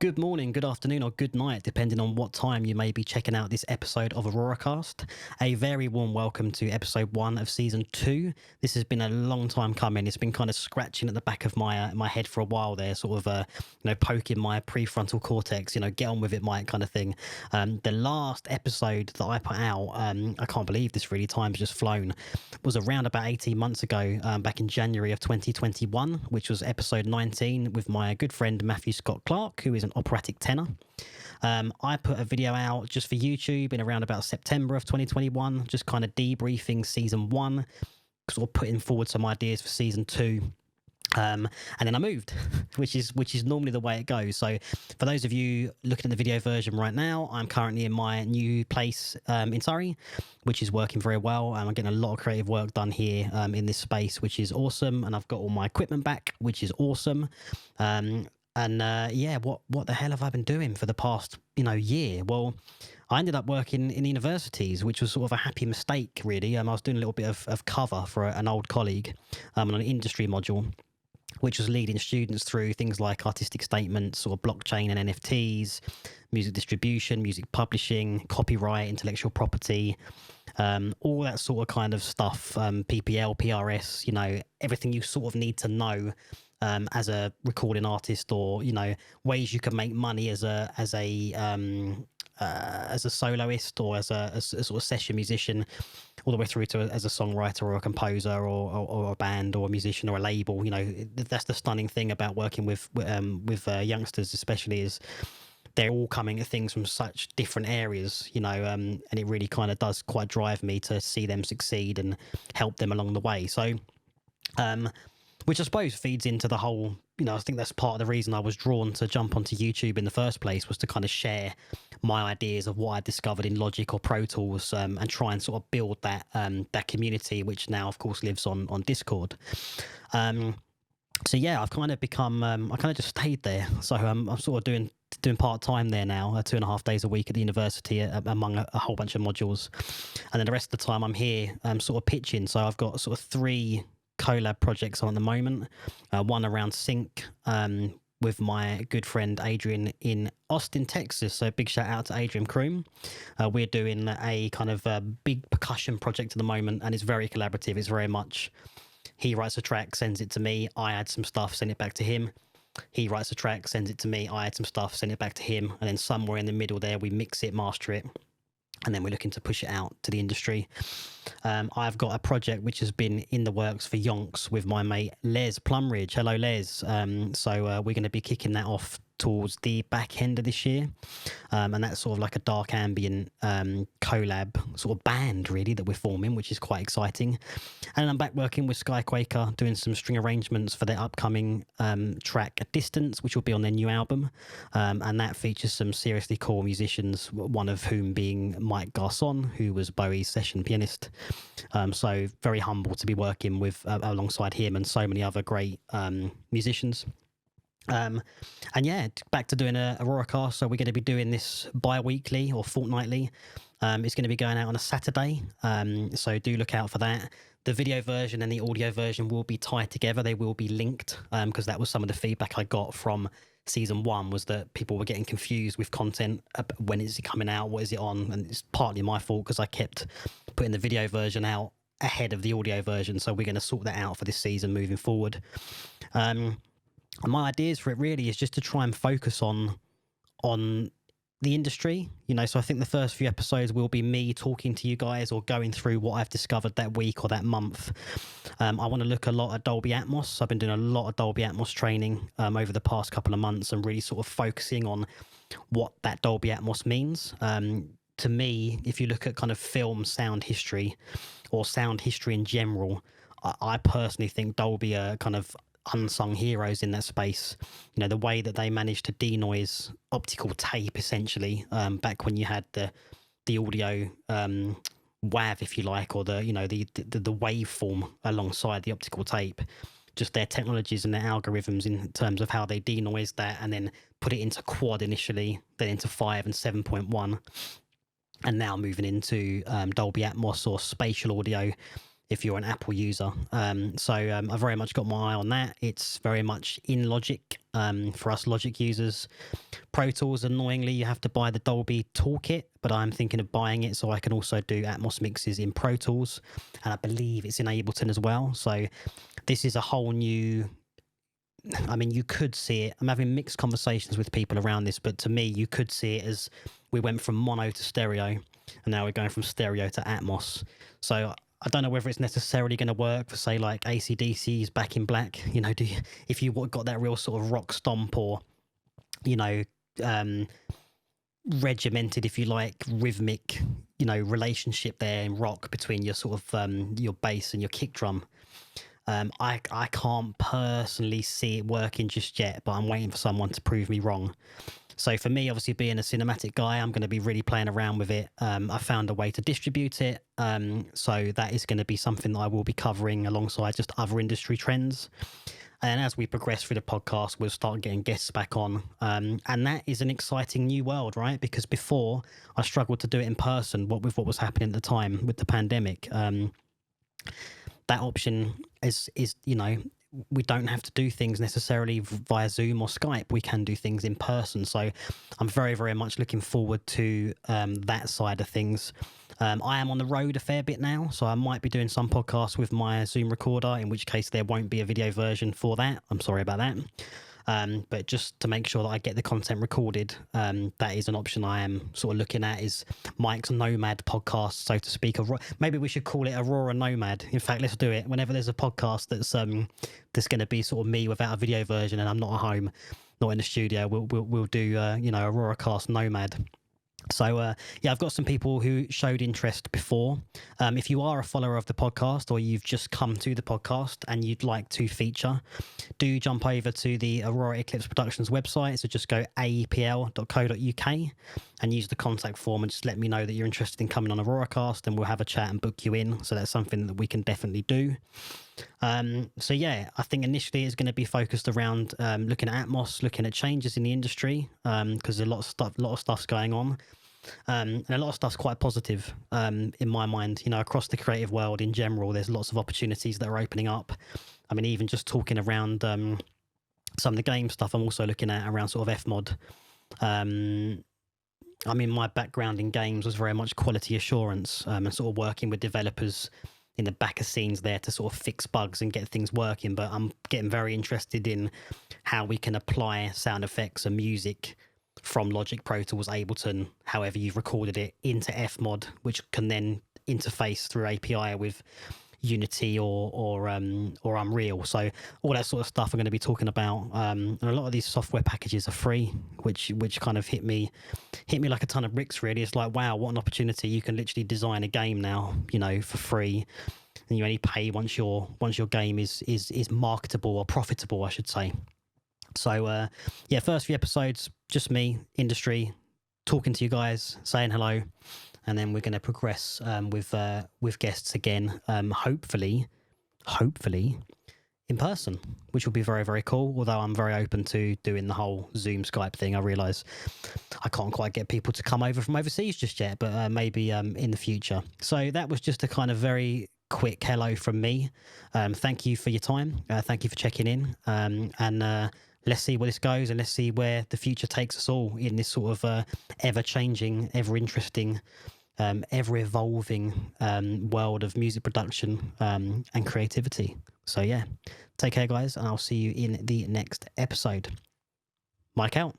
Good morning, good afternoon, or good night, depending on what time you may be checking out this episode of AuroraCast. A very warm welcome to episode 1 of season 2. This has been a long time coming. It's been kind of scratching at the back of my head for a while there, sort of poking my prefrontal cortex. Get on with it, Mike, kind of thing. The last episode that I put out, I can't believe this. Really, time's just flown. Was around about 18 months ago, back in January of 2021, which was episode 19 with my good friend Matthew Scott Clark, who is an operatic tenor. I put a video out just for YouTube in around about September of 2021, just kind of debriefing season 1, sort of putting forward some ideas for season 2. And then I moved, which is normally the way it goes. So for those of you looking at the video version right now, I'm currently in my new place in Surrey, which is working very well. I'm getting a lot of creative work done here in this space, which is awesome. And I've got all my equipment back, which is awesome. What the hell have I been doing for the past, year? Well, I ended up working in universities, which was sort of a happy mistake, really. I was doing a little bit of cover for an old colleague on an industry module, which was leading students through things like artistic statements or blockchain and NFTs, music distribution, music publishing, copyright, intellectual property, all that sort of kind of stuff, PPL, PRS, everything you sort of need to know as a recording artist, or ways you can make money as a soloist or as a sort of session musician, all the way through to as a songwriter or a composer or a band or a musician or a label. That's the stunning thing about working with youngsters, especially, is they're all coming at things from such different areas, and it really kind of does quite drive me to see them succeed and help them along the way. So, which I suppose feeds into the whole, I think that's part of the reason I was drawn to jump onto YouTube in the first place, was to kind of share my ideas of what I discovered in Logic or Pro Tools, and try and sort of build that community, which now, of course, lives on Discord. I've kind of become, I kind of just stayed there. So I'm sort of doing part-time there now, 2.5 days a week at the university among a whole bunch of modules. And then the rest of the time I'm here sort of pitching. So I've got sort of 3 collab projects on at the moment, one around sync with my good friend Adrian in Austin, Texas. So big shout out to Adrian Kroom. We're doing a kind of big percussion project at the moment, and it's very collaborative. It's very much, he writes a track, sends it to me, I add some stuff, send it back to him. He writes a track, sends it to me, I add some stuff, send it back to him, and then somewhere in the middle there we mix it, master it, and then we're looking to push it out to the industry. I've got a project which has been in the works for yonks with my mate Les Plumridge. Hello, Les. We're going to be kicking that off towards the back end of this year, and that's sort of like a dark ambient collab sort of band, really, that we're forming, which is quite exciting. And I'm back working with Skyquaker, doing some string arrangements for their upcoming track A Distance, which will be on their new album, and that features some seriously cool musicians, one of whom being Mike Garçon, who was Bowie's session pianist. So very humble to be working with alongside him and so many other great musicians. Back to doing a AuroraCast. So we're going to be doing this bi-weekly or fortnightly. It's going to be going out on a Saturday, so do look out for that. The video version and the audio version will be tied together. They will be linked, because that was some of the feedback I got from season 1, was that people were getting confused with content. When is it coming out? What is it on? And it's partly my fault, because I kept putting the video version out ahead of the audio version. So we're going to sort that out for this season moving forward. And my ideas for it really is just to try and focus on the industry, so I think the first few episodes will be me talking to you guys or going through what I've discovered that week or that month. I want to look a lot at Dolby Atmos. I've been doing a lot of Dolby Atmos training over the past couple of months, and really sort of focusing on what that Dolby Atmos means. To me, if you look at kind of film sound history or sound history in general, I personally think Dolby are kind of unsung heroes in that space. The way that they managed to denoise optical tape, essentially, back when you had the audio WAV, if you like, or the waveform alongside the optical tape. Just their technologies and their algorithms in terms of how they denoise that and then put it into quad initially, then into 5 and 7.1, and now moving into Dolby Atmos or spatial audio. if you're an Apple user. I've very much got my eye on that. It's very much in Logic for us Logic users. Pro Tools, annoyingly, you have to buy the Dolby Toolkit, but I'm thinking of buying it so I can also do Atmos mixes in Pro Tools, and I believe it's in Ableton as well. So this is a whole new... I mean, you could see it. I'm having mixed conversations with people around this, but to me, you could see it as we went from mono to stereo, and now we're going from stereo to Atmos. So I don't know whether it's necessarily going to work for, say, like AC/DC's Back in Black. You know, if you got that real sort of rock stomp, or, you know, regimented, if you like, rhythmic, you know, relationship there in rock between your sort of your bass and your kick drum. I can't personally see it working just yet, but I'm waiting for someone to prove me wrong. So for me, obviously being a cinematic guy, I'm going to be really playing around with it. I found a way to distribute it. So that is going to be something that I will be covering alongside just other industry trends. And as we progress through the podcast, we'll start getting guests back on. And that is an exciting new world, right? Because before, I struggled to do it in person, with what was happening at the time with the pandemic. That option is, you know, we don't have to do things necessarily via Zoom or Skype. We can do things in person. So I'm very, very much looking forward to that side of things. I am on the road a fair bit now, so I might be doing some podcasts with my Zoom recorder, in which case there won't be a video version for that. I'm sorry about that. But just to make sure that I get the content recorded, that is an option I am sort of looking at, is Mike's Nomad Podcast, so to speak. Maybe we should call it Aurora Nomad. In fact, let's do it. Whenever there's a podcast that's going to be sort of me without a video version, and I'm not at home, not in the studio, we'll do you know, AuroraCast Nomad. So, yeah, I've got some people who showed interest before. If you are a follower of the podcast, or you've just come to the podcast and you'd like to feature, do jump over to the Aurora Eclipse Productions website. So just go aepl.co.uk and use the contact form and just let me know that you're interested in coming on AuroraCast, and we'll have a chat and book you in. So that's something that we can definitely do. So yeah, I think initially it's going to be focused around looking at Atmos, looking at changes in the industry, because a lot of stuff's going on, and a lot of stuff's quite positive in my mind. You know, across the creative world in general, there's lots of opportunities that are opening up. I mean, even just talking around some of the game stuff, I'm also looking at around sort of FMod. I mean, my background in games was very much quality assurance, and sort of working with developers in the back of scenes there to sort of fix bugs and get things working. But I'm getting very interested in how we can apply sound effects and music from Logic, Pro Tools, Ableton, however you've recorded it, into FMod, which can then interface through API with Unity or Unreal. So all that sort of stuff I'm going to be talking about. And a lot of these software packages are free, which kind of hit me like a ton of bricks, really. It's like, wow, what an opportunity. You can literally design a game now, you know, for free, and you only pay once your game is marketable or profitable, I should say. So yeah, first few episodes, just me, industry, talking to you guys, saying hello. And then we're going to progress with guests again, hopefully in person, which will be very, very cool. Although I'm very open to doing the whole Zoom Skype thing. I realise I can't quite get people to come over from overseas just yet, but maybe in the future. So that was just a kind of very quick hello from me. Thank you for your time. Thank you for checking in. And let's see where this goes, and let's see where the future takes us all in this sort of ever-changing, ever-interesting, ever-evolving world of music production and creativity. So yeah, take care, guys, and I'll see you in the next episode. Mike out.